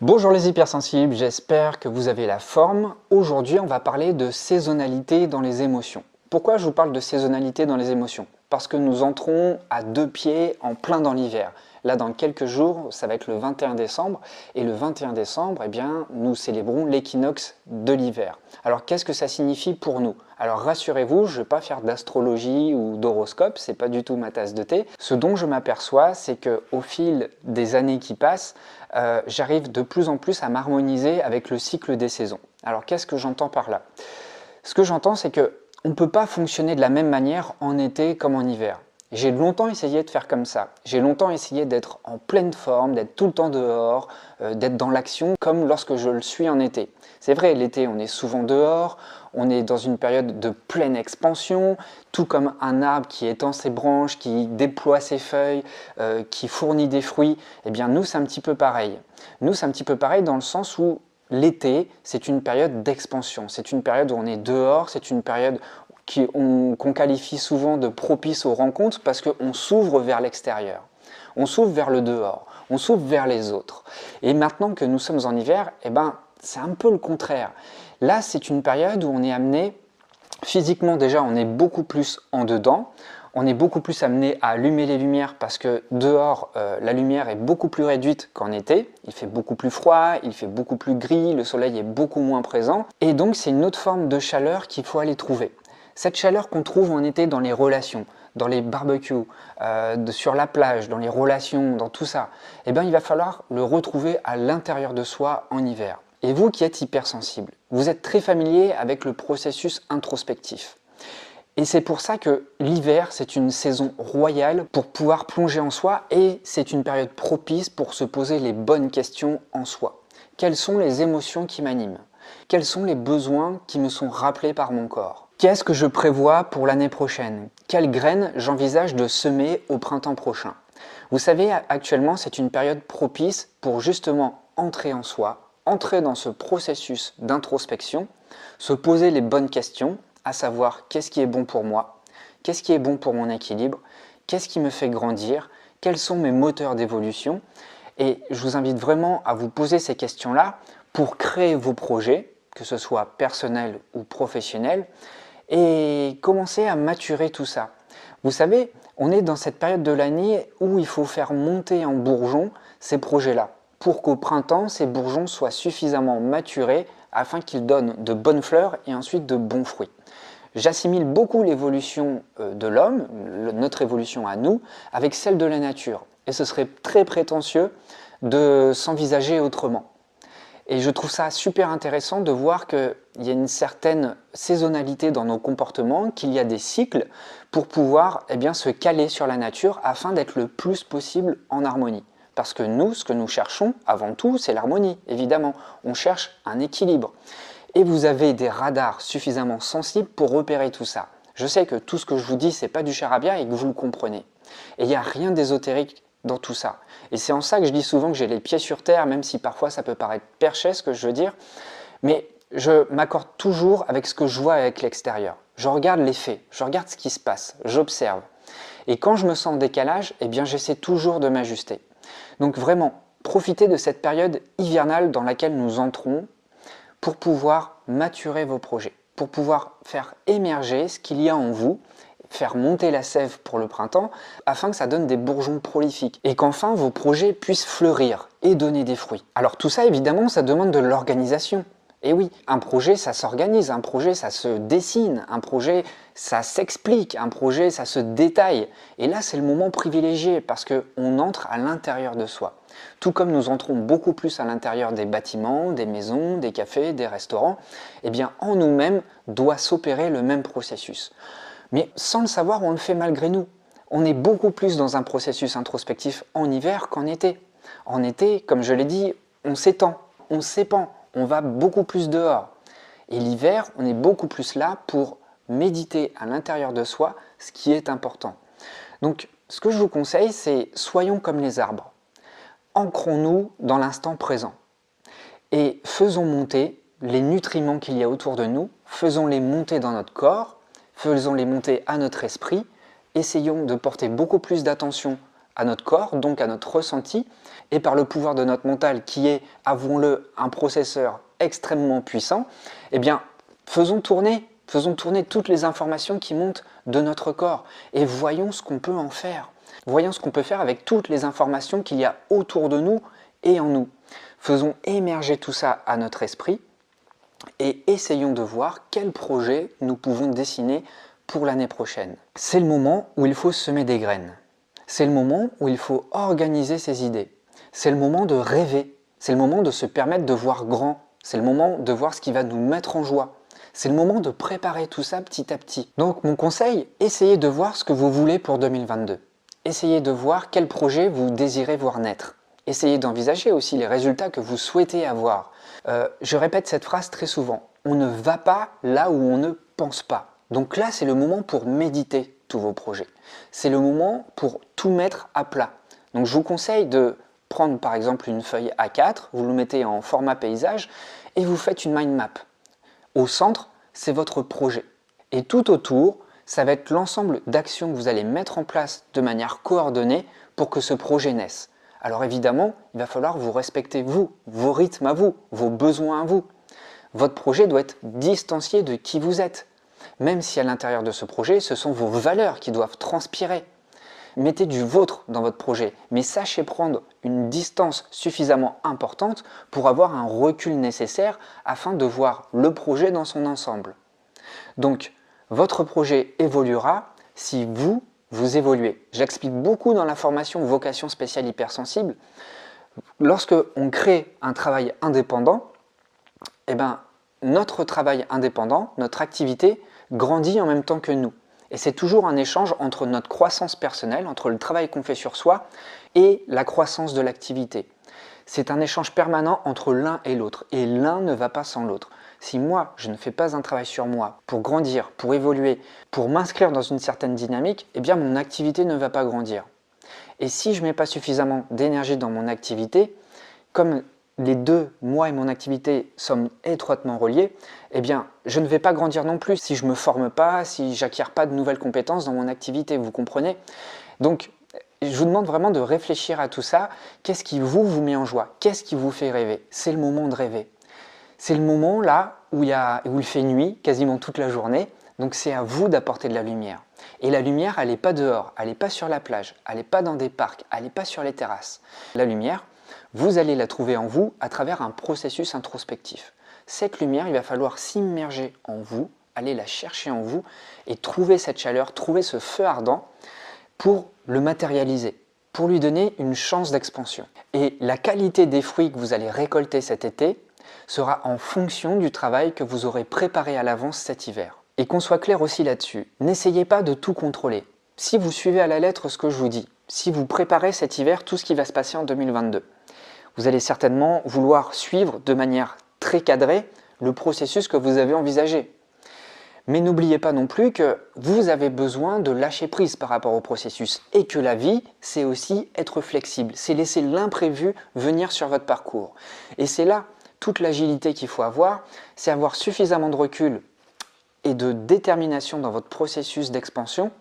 Bonjour les hypersensibles, j'espère que vous avez la forme. Aujourd'hui, on va parler de saisonnalité dans les émotions. Pourquoi je vous parle de saisonnalité dans les émotions? Parce que nous entrons à deux pieds en plein dans l'hiver. Là, dans quelques jours, ça va être le 21 décembre. Et le 21 décembre, eh bien, nous célébrons l'équinoxe de l'hiver. Alors, qu'est-ce que ça signifie pour nous? Alors, rassurez-vous, je ne vais pas faire d'astrologie ou d'horoscope, c'est pas du tout ma tasse de thé. Ce dont je m'aperçois, c'est qu'au fil des années qui passent, j'arrive de plus en plus à m'harmoniser avec le cycle des saisons. Alors, qu'est-ce que j'entends par là? Ce que j'entends, c'est que on ne peut pas fonctionner de la même manière en été comme en hiver. J'ai longtemps essayé de faire comme ça. J'ai longtemps essayé d'être en pleine forme, d'être tout le temps dehors, d'être dans l'action comme lorsque je le suis en été. C'est vrai, l'été, on est souvent dehors, on est dans une période de pleine expansion, tout comme un arbre qui étend ses branches, qui déploie ses feuilles, qui fournit des fruits. Eh bien, nous, c'est un petit peu pareil. Nous, c'est un petit peu pareil dans le sens où l'été, c'est une période d'expansion, c'est une période où on est dehors, c'est une période qu'on qualifie souvent de propice aux rencontres parce qu'on s'ouvre vers l'extérieur, on s'ouvre vers le dehors, on s'ouvre vers les autres. Et maintenant que nous sommes en hiver, eh ben, c'est un peu le contraire. Là, c'est une période où on est amené, physiquement déjà, on est beaucoup plus en dedans, on est beaucoup plus amené à allumer les lumières parce que dehors, la lumière est beaucoup plus réduite qu'en été. Il fait beaucoup plus froid, il fait beaucoup plus gris, le soleil est beaucoup moins présent. Et donc, c'est une autre forme de chaleur qu'il faut aller trouver. Cette chaleur qu'on trouve en été dans les relations, dans les barbecues, sur la plage, dans les relations, dans tout ça, eh bien, il va falloir le retrouver à l'intérieur de soi en hiver. Et vous qui êtes hypersensible, vous êtes très familier avec le processus introspectif. Et c'est pour ça que l'hiver, c'est une saison royale pour pouvoir plonger en soi et c'est une période propice pour se poser les bonnes questions en soi. Quelles sont les émotions qui m'animent? Quels sont les besoins qui me sont rappelés par mon corps? Qu'est-ce que je prévois pour l'année prochaine? Quelles graines j'envisage de semer au printemps prochain? Vous savez, actuellement, c'est une période propice pour justement entrer en soi, entrer dans ce processus d'introspection, se poser les bonnes questions, à savoir qu'est-ce qui est bon pour moi, qu'est-ce qui est bon pour mon équilibre, qu'est-ce qui me fait grandir, quels sont mes moteurs d'évolution. Et je vous invite vraiment à vous poser ces questions-là pour créer vos projets, que ce soit personnel ou professionnel, et commencer à maturer tout ça. Vous savez, on est dans cette période de l'année où il faut faire monter en bourgeon ces projets-là, pour qu'au printemps, ces bourgeons soient suffisamment maturés afin qu'ils donnent de bonnes fleurs et ensuite de bons fruits. J'assimile beaucoup l'évolution de l'homme, notre évolution à nous, avec celle de la nature. Et ce serait très prétentieux de s'envisager autrement. Et je trouve ça super intéressant de voir qu'il y a une certaine saisonnalité dans nos comportements, qu'il y a des cycles pour pouvoir se caler sur la nature afin d'être le plus possible en harmonie. Parce que nous, ce que nous cherchons avant tout, c'est l'harmonie, évidemment. On cherche un équilibre. Et vous avez des radars suffisamment sensibles pour repérer tout ça. Je sais que tout ce que je vous dis, c'est pas du charabia et que vous le comprenez. Et il n'y a rien d'ésotérique dans tout ça. Et c'est en ça que je dis souvent que j'ai les pieds sur terre, même si parfois ça peut paraître perché ce que je veux dire. Mais je m'accorde toujours avec ce que je vois avec l'extérieur. Je regarde les faits, je regarde ce qui se passe, j'observe. Et quand je me sens en décalage, j'essaie toujours de m'ajuster. Donc vraiment, profitez de cette période hivernale dans laquelle nous entrons pour pouvoir maturer vos projets, pour pouvoir faire émerger ce qu'il y a en vous, faire monter la sève pour le printemps, afin que ça donne des bourgeons prolifiques et qu'enfin vos projets puissent fleurir et donner des fruits. Alors tout ça, évidemment, ça demande de l'organisation. Et oui, un projet, ça s'organise, un projet, ça se dessine, un projet, ça s'explique, un projet, ça se détaille. Et là, c'est le moment privilégié parce qu'on entre à l'intérieur de soi. Tout comme nous entrons beaucoup plus à l'intérieur des bâtiments, des maisons, des cafés, des restaurants, en nous-mêmes doit s'opérer le même processus. Mais sans le savoir, on le fait malgré nous. On est beaucoup plus dans un processus introspectif en hiver qu'en été. En été, comme je l'ai dit, on s'étend, on s'épand. On va beaucoup plus dehors. Et l'hiver, on est beaucoup plus là pour méditer à l'intérieur de soi ce qui est important. Donc, ce que je vous conseille, c'est soyons comme les arbres. Ancrons-nous dans l'instant présent. Et faisons monter les nutriments qu'il y a autour de nous, faisons-les monter dans notre corps, faisons-les monter à notre esprit, essayons de porter beaucoup plus d'attention à notre corps, donc à notre ressenti, et par le pouvoir de notre mental qui est, avouons-le, un processeur extrêmement puissant, eh bien, faisons tourner toutes les informations qui montent de notre corps et voyons ce qu'on peut en faire. Voyons ce qu'on peut faire avec toutes les informations qu'il y a autour de nous et en nous. Faisons émerger tout ça à notre esprit et essayons de voir quel projet nous pouvons dessiner pour l'année prochaine. C'est le moment où il faut semer des graines. C'est le moment où il faut organiser ses idées. C'est le moment de rêver. C'est le moment de se permettre de voir grand. C'est le moment de voir ce qui va nous mettre en joie. C'est le moment de préparer tout ça petit à petit. Donc mon conseil, essayez de voir ce que vous voulez pour 2022. Essayez de voir quel projet vous désirez voir naître. Essayez d'envisager aussi les résultats que vous souhaitez avoir. Je répète cette phrase très souvent. On ne va pas là où on ne pense pas. Donc là, c'est le moment pour méditer tous vos projets. C'est le moment pour tout mettre à plat. Donc je vous conseille de prendre par exemple une feuille A4, vous le mettez en format paysage et vous faites une mind map. Au centre, c'est votre projet. Et tout autour, ça va être l'ensemble d'actions que vous allez mettre en place de manière coordonnée pour que ce projet naisse. Alors évidemment, il va falloir vous respecter vous, vos rythmes à vous, vos besoins à vous. Votre projet doit être distancié de qui vous êtes. Même si à l'intérieur de ce projet, ce sont vos valeurs qui doivent transpirer. Mettez du vôtre dans votre projet, mais sachez prendre une distance suffisamment importante pour avoir un recul nécessaire afin de voir le projet dans son ensemble. Donc, votre projet évoluera si vous évoluez. J'explique beaucoup dans la formation Vocation spéciale hypersensible. Lorsque on crée un travail indépendant, eh ben, notre travail indépendant, notre activité grandit en même temps que nous. Et c'est toujours un échange entre notre croissance personnelle, entre le travail qu'on fait sur soi et la croissance de l'activité. C'est un échange permanent entre l'un et l'autre, et l'un ne va pas sans l'autre. Si moi, je ne fais pas un travail sur moi pour grandir, pour évoluer, pour m'inscrire dans une certaine dynamique, eh bien mon activité ne va pas grandir. Et si je ne mets pas suffisamment d'énergie dans mon activité, comme les deux, moi et mon activité, sommes étroitement reliés, eh bien, je ne vais pas grandir non plus si je ne me forme pas, si j'acquiers pas de nouvelles compétences dans mon activité, vous comprenez? Donc, je vous demande vraiment de réfléchir à tout ça. Qu'est-ce qui vous met en joie? Qu'est-ce qui vous fait rêver? C'est le moment de rêver. C'est le moment là où il fait nuit quasiment toute la journée, donc c'est à vous d'apporter de la lumière. Et la lumière, elle n'est pas dehors, elle n'est pas sur la plage, elle n'est pas dans des parcs, elle n'est pas sur les terrasses. La lumière, vous allez la trouver en vous à travers un processus introspectif. Cette lumière, il va falloir s'immerger en vous, aller la chercher en vous et trouver cette chaleur, trouver ce feu ardent pour le matérialiser, pour lui donner une chance d'expansion. Et la qualité des fruits que vous allez récolter cet été sera en fonction du travail que vous aurez préparé à l'avance cet hiver. Et qu'on soit clair aussi là-dessus, n'essayez pas de tout contrôler. Si vous suivez à la lettre ce que je vous dis, si vous préparez cet hiver tout ce qui va se passer en 2022, vous allez certainement vouloir suivre de manière très cadrée le processus que vous avez envisagé. Mais n'oubliez pas non plus que vous avez besoin de lâcher prise par rapport au processus et que la vie, c'est aussi être flexible, c'est laisser l'imprévu venir sur votre parcours. Et c'est là toute l'agilité qu'il faut avoir, c'est avoir suffisamment de recul et de détermination dans votre processus d'expansion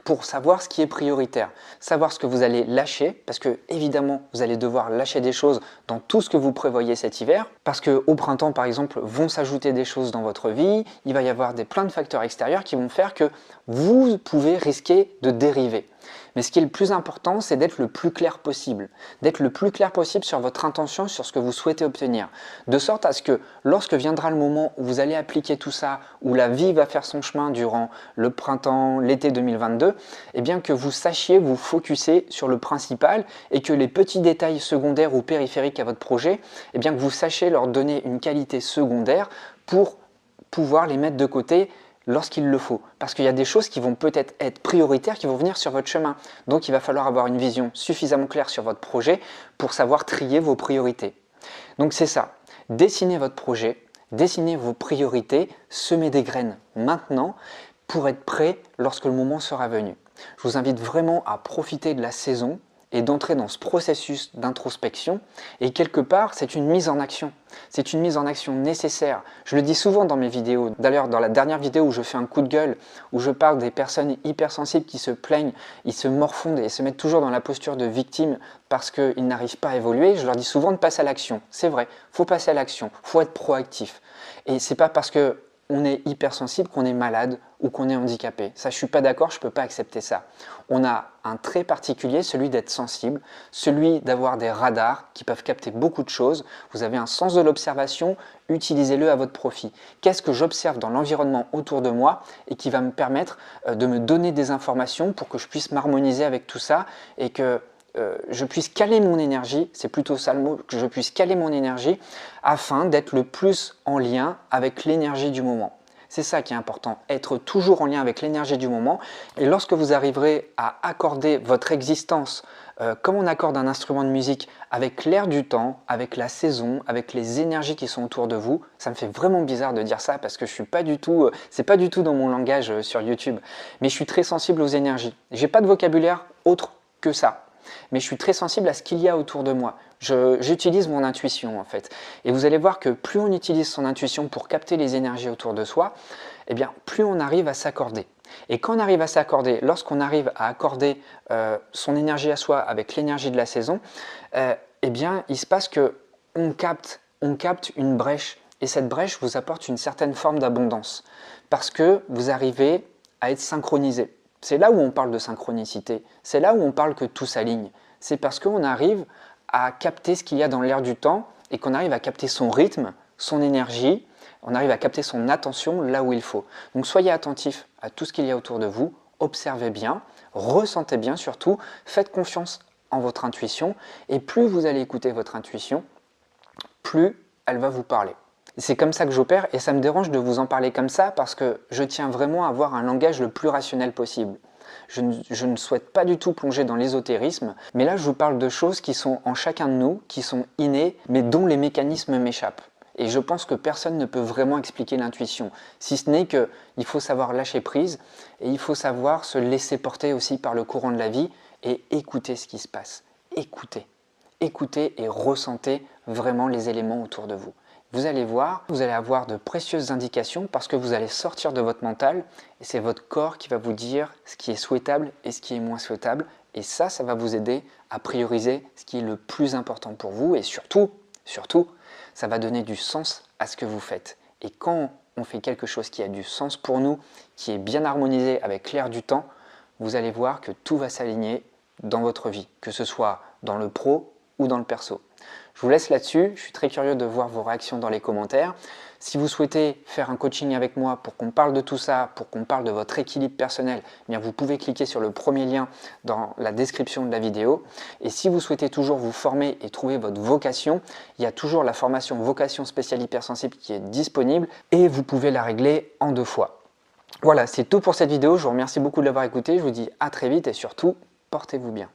pour savoir ce qui est prioritaire, savoir ce que vous allez lâcher, parce que évidemment vous allez devoir lâcher des choses dans tout ce que vous prévoyez cet hiver, parce qu'au printemps par exemple vont s'ajouter des choses dans votre vie, il va y avoir plein de facteurs extérieurs qui vont faire que vous pouvez risquer de dériver. Mais ce qui est le plus important, c'est d'être le plus clair possible, sur votre intention, sur ce que vous souhaitez obtenir, de sorte à ce que lorsque viendra le moment où vous allez appliquer tout ça, où la vie va faire son chemin durant le printemps, l'été 2022, eh bien que vous sachiez vous focuser sur le principal et que les petits détails secondaires ou périphériques à votre projet, eh bien que vous sachiez leur donner une qualité secondaire pour pouvoir les mettre de côté lorsqu'il le faut. Parce qu'il y a des choses qui vont peut-être être prioritaires, qui vont venir sur votre chemin. Donc il va falloir avoir une vision suffisamment claire sur votre projet pour savoir trier vos priorités. Donc c'est ça, dessinez votre projet, dessinez vos priorités, semez des graines maintenant pour être prêt lorsque le moment sera venu. Je vous invite vraiment à profiter de la saison et d'entrer dans ce processus d'introspection. Et quelque part, c'est une mise en action. C'est une mise en action nécessaire. Je le dis souvent dans mes vidéos. D'ailleurs, dans la dernière vidéo où je fais un coup de gueule, où je parle des personnes hypersensibles qui se plaignent, ils se morfondent et se mettent toujours dans la posture de victime parce qu'ils n'arrivent pas à évoluer, je leur dis souvent de passer à l'action. C'est vrai, il faut passer à l'action, il faut être proactif. Et c'est pas parce que on est hypersensible qu'on est malade ou qu'on est handicapé. Ça, je ne suis pas d'accord, je ne peux pas accepter ça. On a un trait particulier, celui d'être sensible, celui d'avoir des radars qui peuvent capter beaucoup de choses. Vous avez un sens de l'observation, utilisez-le à votre profit. Qu'est-ce que j'observe dans l'environnement autour de moi et qui va me permettre de me donner des informations pour que je puisse m'harmoniser avec tout ça et que je puisse caler mon énergie, c'est plutôt ça le mot, que je puisse caler mon énergie afin d'être le plus en lien avec l'énergie du moment. C'est ça qui est important, être toujours en lien avec l'énergie du moment. Et lorsque vous arriverez à accorder votre existence comme on accorde un instrument de musique avec l'air du temps, avec la saison, avec les énergies qui sont autour de vous, ça me fait vraiment bizarre de dire ça parce que je suis pas du tout, c'est pas du tout dans mon langage sur YouTube, mais je suis très sensible aux énergies. J'ai pas de vocabulaire autre que ça. Mais je suis très sensible à ce qu'il y a autour de moi. J'utilise mon intuition en fait. Et vous allez voir que plus on utilise son intuition pour capter les énergies autour de soi, eh bien, plus on arrive à s'accorder. Et quand on arrive à s'accorder, lorsqu'on arrive à accorder son énergie à soi avec l'énergie de la saison, eh bien, il se passe qu'on capte une brèche. Et cette brèche vous apporte une certaine forme d'abondance. Parce que vous arrivez à être synchronisé. C'est là où on parle de synchronicité, c'est là où on parle que tout s'aligne. C'est parce qu'on arrive à capter ce qu'il y a dans l'air du temps et qu'on arrive à capter son rythme, son énergie, on arrive à capter son attention là où il faut. Donc soyez attentifs à tout ce qu'il y a autour de vous, observez bien, ressentez bien surtout, faites confiance en votre intuition et plus vous allez écouter votre intuition, plus elle va vous parler. C'est comme ça que j'opère et ça me dérange de vous en parler comme ça parce que je tiens vraiment à avoir un langage le plus rationnel possible. Je ne souhaite pas du tout plonger dans l'ésotérisme, mais là je vous parle de choses qui sont en chacun de nous, qui sont innées, mais dont les mécanismes m'échappent. Et je pense que personne ne peut vraiment expliquer l'intuition, si ce n'est qu'il faut savoir lâcher prise et il faut savoir se laisser porter aussi par le courant de la vie et écouter ce qui se passe. Écoutez. Écoutez et ressentez vraiment les éléments autour de vous. Vous allez voir, vous allez avoir de précieuses indications parce que vous allez sortir de votre mental et c'est votre corps qui va vous dire ce qui est souhaitable et ce qui est moins souhaitable. Et ça va vous aider à prioriser ce qui est le plus important pour vous et surtout, ça va donner du sens à ce que vous faites. Et quand on fait quelque chose qui a du sens pour nous, qui est bien harmonisé avec l'air du temps, vous allez voir que tout va s'aligner dans votre vie, que ce soit dans le pro ou dans le perso. Je vous laisse là-dessus, je suis très curieux de voir vos réactions dans les commentaires. Si vous souhaitez faire un coaching avec moi pour qu'on parle de tout ça, pour qu'on parle de votre équilibre personnel, eh bien vous pouvez cliquer sur le premier lien dans la description de la vidéo. Et si vous souhaitez toujours vous former et trouver votre vocation, il y a toujours la formation vocation spéciale hypersensible qui est disponible et vous pouvez la régler en 2 fois. Voilà, c'est tout pour cette vidéo. Je vous remercie beaucoup de l'avoir écouté. Je vous dis à très vite et surtout, portez-vous bien.